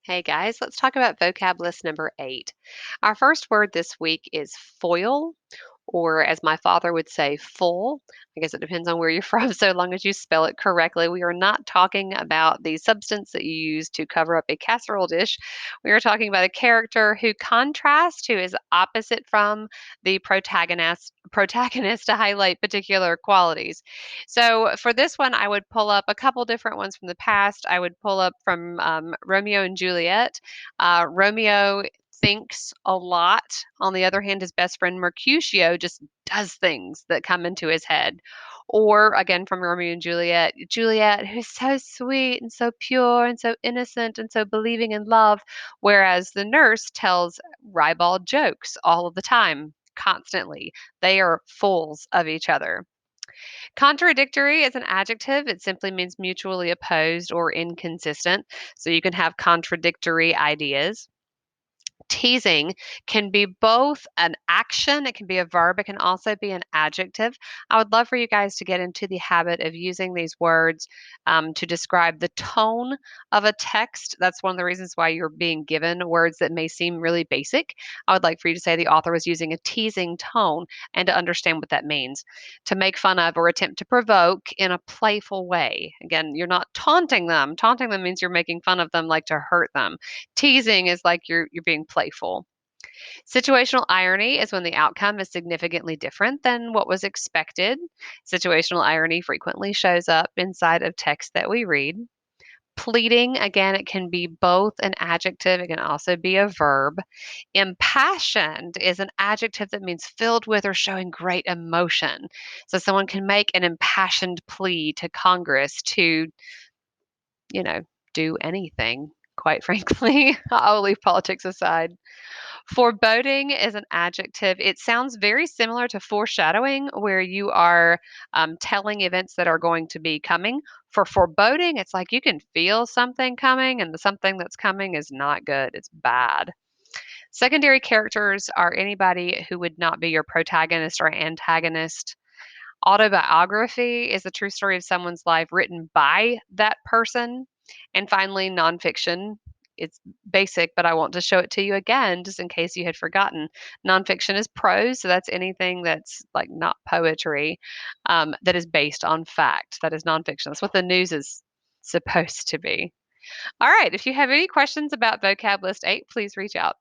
Hey guys, let's talk about vocab list number 8. Our first word this week is foil, or as my father would say, full. I guess it depends on where you're from, so long as you spell it correctly. We are not talking about the substance that you use to cover up a casserole dish. We are talking about a character who contrasts, who is opposite from the protagonist to highlight particular qualities. So for this one, I would pull up a couple different ones from the past. I would pull up from Romeo and Juliet. Romeo thinks a lot. On the other hand, his best friend Mercutio just does things that come into his head. Or again, from Romeo and Juliet, Juliet, who's so sweet and so pure and so innocent and so believing in love, whereas the nurse tells ribald jokes all of the time, constantly. They are fools of each other. Contradictory is an adjective. It simply means mutually opposed or inconsistent. So you can have contradictory ideas. Teasing can be both an action, it can be a verb, it can also be an adjective. I would love for you guys to get into the habit of using these words to describe the tone of a text. That's one of the reasons why you're being given words that may seem really basic. I would like for you to say the author was using a teasing tone and to understand what that means. To make fun of or attempt to provoke in a playful way. Again, you're not taunting them. Taunting them means you're making fun of them, like to hurt them. Teasing is like you're being playful. Situational irony is when the outcome is significantly different than what was expected. Situational irony frequently shows up inside of text that we read. Pleading, again, it can be both an adjective, it can also be a verb. Impassioned is an adjective that means filled with or showing great emotion. So someone can make an impassioned plea to Congress to, you know, do anything, quite frankly. I'll leave politics aside. Foreboding is an adjective. It sounds very similar to foreshadowing, where you are telling events that are going to be coming. For foreboding, it's like you can feel something coming, and the something that's coming is not good, it's bad. Secondary characters are anybody who would not be your protagonist or antagonist. Autobiography is the true story of someone's life written by that person. And finally, nonfiction. It's basic, but I want to show it to you again just in case you had forgotten. Nonfiction is prose, so that's anything that's like not poetry, that is based on fact. That is nonfiction. That's what the news is supposed to be. All right. If you have any questions about Vocab List 8, please reach out.